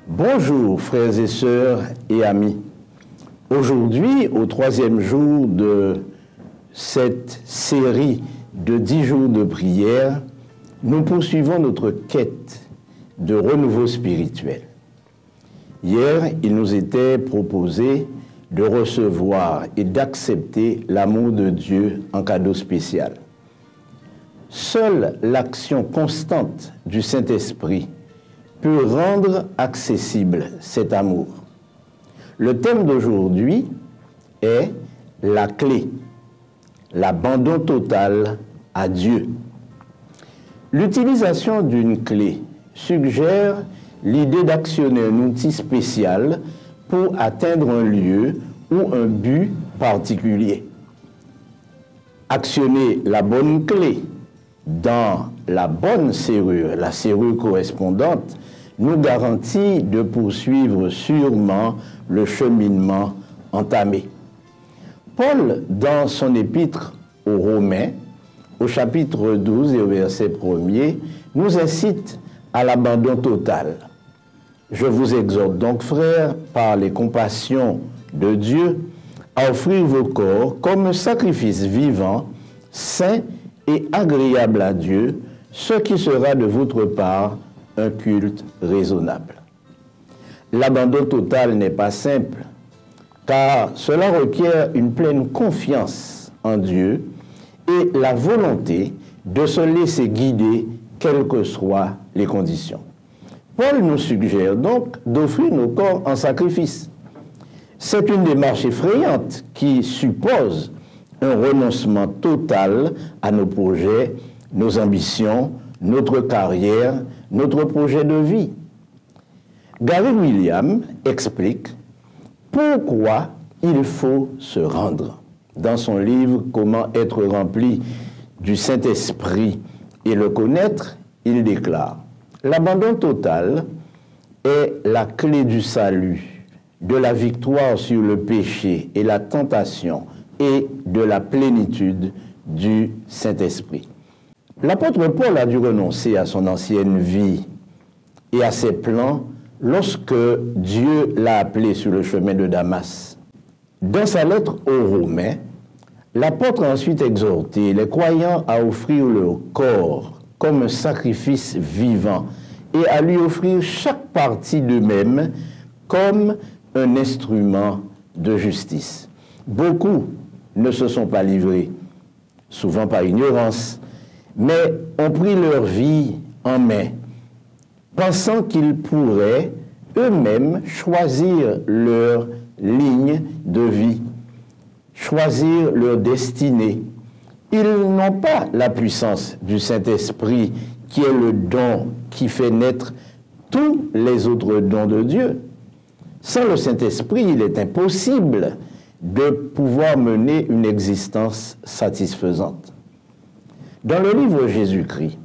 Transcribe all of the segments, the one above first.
Bonjour frères et sœurs et amis. Aujourd'hui, au troisième jour de cette série de 10 jours de prière, nous poursuivons notre quête de renouveau spirituel. Hier, il nous était proposé de recevoir et d'accepter l'amour de Dieu en cadeau spécial. Seule l'action constante du Saint-Esprit peut rendre accessible cet amour. Le thème d'aujourd'hui est la clé, l'abandon total à Dieu. L'utilisation d'une clé suggère l'idée d'actionner un outil spécial pour atteindre un lieu ou un but particulier. Actionner la bonne clé dans la bonne serrure, la serrure correspondante, nous garantit de poursuivre sûrement le cheminement entamé. Paul, dans son épître aux Romains, au chapitre 12 et au verset 1er, nous incite à l'abandon total. Je vous exhorte donc, frères, par les compassions de Dieu, à offrir vos corps comme un sacrifice vivant, saint et agréable à Dieu, ce qui sera de votre part un culte raisonnable. L'abandon total n'est pas simple, car cela requiert une pleine confiance en Dieu et la volonté de se laisser guider, quelles que soient les conditions. Paul nous suggère donc d'offrir nos corps en sacrifice. C'est une démarche effrayante qui suppose un renoncement total à nos projets, nos ambitions, notre carrière, notre projet de vie. Gary Williams explique pourquoi il faut se rendre. Dans son livre « Comment être rempli du Saint-Esprit et le connaître », il déclare « L'abandon total est la clé du salut, de la victoire sur le péché et la tentation et de la plénitude du Saint-Esprit. » L'apôtre Paul a dû renoncer à son ancienne vie et à ses plans lorsque Dieu l'a appelé sur le chemin de Damas. Dans sa lettre aux Romains, l'apôtre a ensuite exhorté les croyants à offrir leur corps comme un sacrifice vivant et à lui offrir chaque partie d'eux-mêmes comme un instrument de justice. Beaucoup ne se sont pas livrés, souvent par ignorance, mais ont pris leur vie en main, pensant qu'ils pourraient eux-mêmes choisir leur ligne de vie, choisir leur destinée. Ils n'ont pas la puissance du Saint-Esprit qui est le don qui fait naître tous les autres dons de Dieu. Sans le Saint-Esprit, il est impossible de pouvoir mener une existence satisfaisante. Dans le livre Jésus-Christ,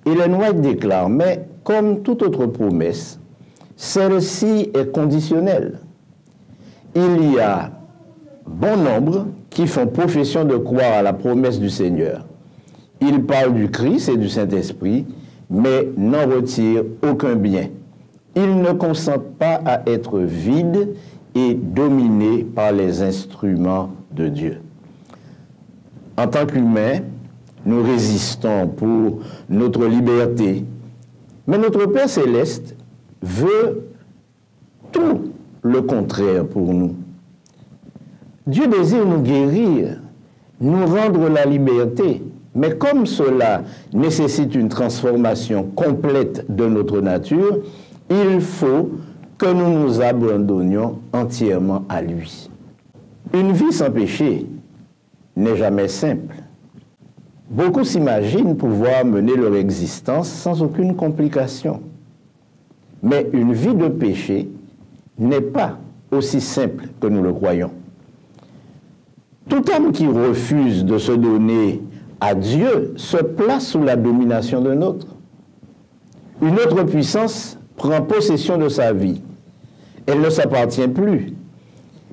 Ellen White déclare, mais comme toute autre promesse, celle-ci est conditionnelle. Il y a bon nombre qui font profession de croire à la promesse du Seigneur. Ils parlent du Christ et du Saint-Esprit, mais n'en retirent aucun bien. Ils ne consentent pas à être vides et dominés par les instruments de Dieu. En tant qu'humains, nous résistons pour notre liberté, mais notre Père Céleste veut tout le contraire pour nous. Dieu désire nous guérir, nous rendre la liberté, mais comme cela nécessite une transformation complète de notre nature, il faut que nous nous abandonnions entièrement à lui. Une vie sans péché n'est jamais simple. Beaucoup s'imaginent pouvoir mener leur existence sans aucune complication. Mais une vie de péché n'est pas aussi simple que nous le croyons. Tout homme qui refuse de se donner à Dieu se place sous la domination d'un autre. Une autre puissance prend possession de sa vie. Elle ne s'appartient plus.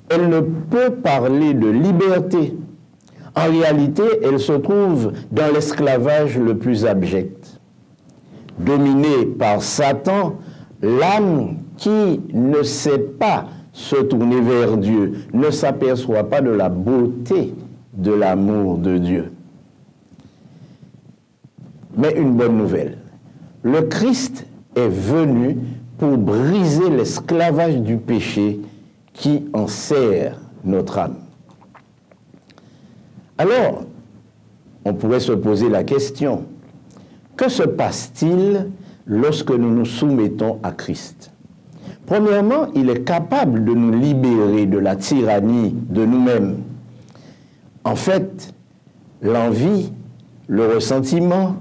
Elle ne peut parler de liberté. En réalité, elle se trouve dans l'esclavage le plus abject. Dominée par Satan, l'âme qui ne sait pas se tourner vers Dieu ne s'aperçoit pas de la beauté de l'amour de Dieu. Mais une bonne nouvelle, le Christ est venu pour briser l'esclavage du péché qui enserre notre âme. Alors, on pourrait se poser la question, que se passe-t-il lorsque nous nous soumettons à Christ? Premièrement, il est capable de nous libérer de la tyrannie de nous-mêmes. En fait, l'envie, le ressentiment,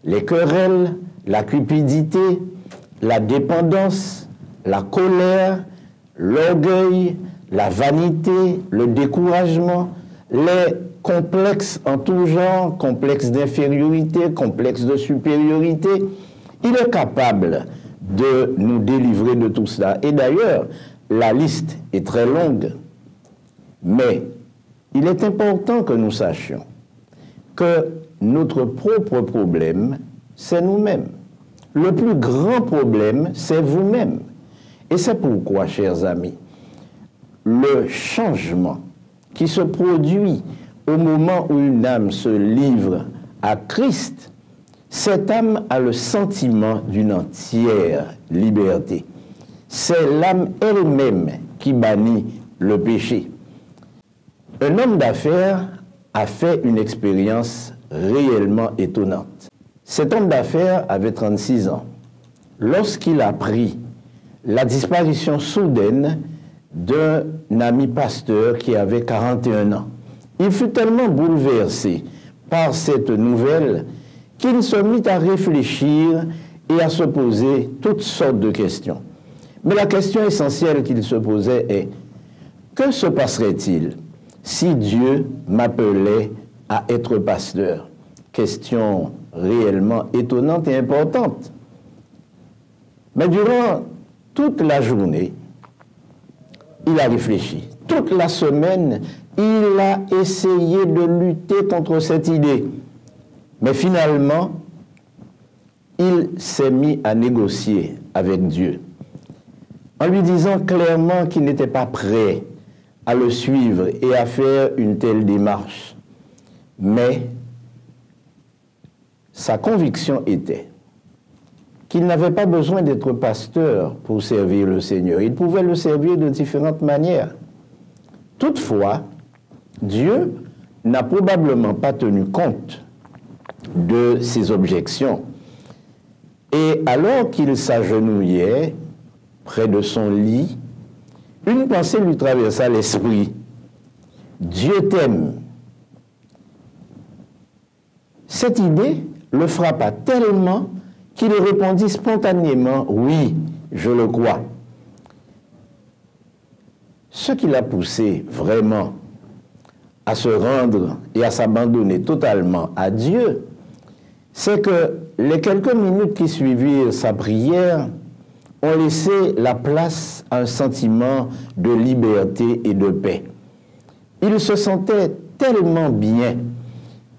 les querelles, la cupidité, la dépendance, la colère, l'orgueil, la vanité, le découragement, les complexes en tout genre, complexes d'infériorité, complexes de supériorité, il est capable de nous délivrer de tout cela. Et d'ailleurs, la liste est très longue. Mais il est important que nous sachions que notre propre problème, c'est nous-mêmes. Le plus grand problème, c'est vous-même. Et c'est pourquoi, chers amis, le changement qui se produit au moment où une âme se livre à Christ, cette âme a le sentiment d'une entière liberté. C'est l'âme elle-même qui bannit le péché. Un homme d'affaires a fait une expérience réellement étonnante. Cet homme d'affaires avait 36 ans. Lorsqu'il apprit la disparition soudaine d'un ami pasteur qui avait 41 ans, il fut tellement bouleversé par cette nouvelle qu'il se mit à réfléchir et à se poser toutes sortes de questions. Mais la question essentielle qu'il se posait est, que se passerait-il si Dieu m'appelait à être pasteur? Question réellement étonnante et importante. Mais durant toute la journée, il a réfléchi. Toute la semaine, il a essayé de lutter contre cette idée. Mais finalement, il s'est mis à négocier avec Dieu, en lui disant clairement qu'il n'était pas prêt à le suivre et à faire une telle démarche. Mais sa conviction était qu'il n'avait pas besoin d'être pasteur pour servir le Seigneur. Il pouvait le servir de différentes manières. Toutefois, Dieu n'a probablement pas tenu compte de ses objections. Et alors qu'il s'agenouillait près de son lit, une pensée lui traversa l'esprit. Dieu t'aime. Cette idée le frappa tellement qu'il répondit spontanément « Oui, je le crois ». Ce qui l'a poussé vraiment à se rendre et à s'abandonner totalement à Dieu, c'est que les quelques minutes qui suivirent sa prière ont laissé la place à un sentiment de liberté et de paix. Il se sentait tellement bien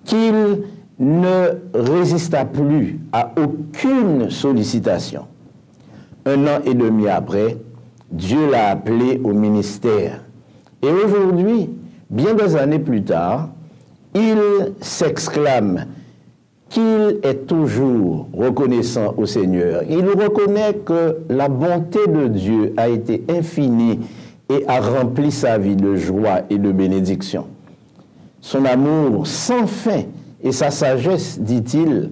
qu'il ne résista plus à aucune sollicitation. 1 an et demi après, Dieu l'a appelé au ministère. Et aujourd'hui, bien des années plus tard, il s'exclame qu'il est toujours reconnaissant au Seigneur. Il reconnaît que la bonté de Dieu a été infinie et a rempli sa vie de joie et de bénédiction. Son amour sans fin et sa sagesse, dit-il,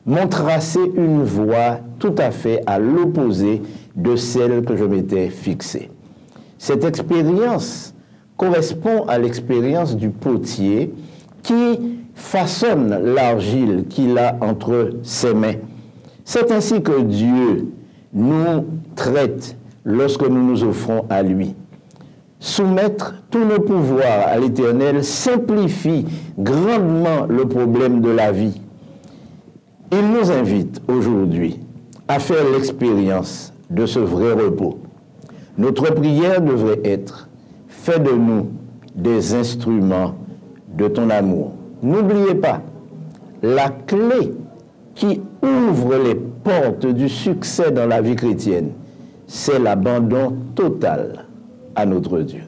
m'ont tracé une voie tout à fait à l'opposé de celle que je m'étais fixée. Cette expérience correspond à l'expérience du potier qui façonne l'argile qu'il a entre ses mains. C'est ainsi que Dieu nous traite lorsque nous nous offrons à lui. Soumettre tous nos pouvoirs à l'Éternel simplifie grandement le problème de la vie. Il nous invite aujourd'hui à faire l'expérience de ce vrai repos. Notre prière devrait être « Fais de nous des instruments de ton amour ». N'oubliez pas, la clé qui ouvre les portes du succès dans la vie chrétienne, c'est l'abandon total à notre Dieu.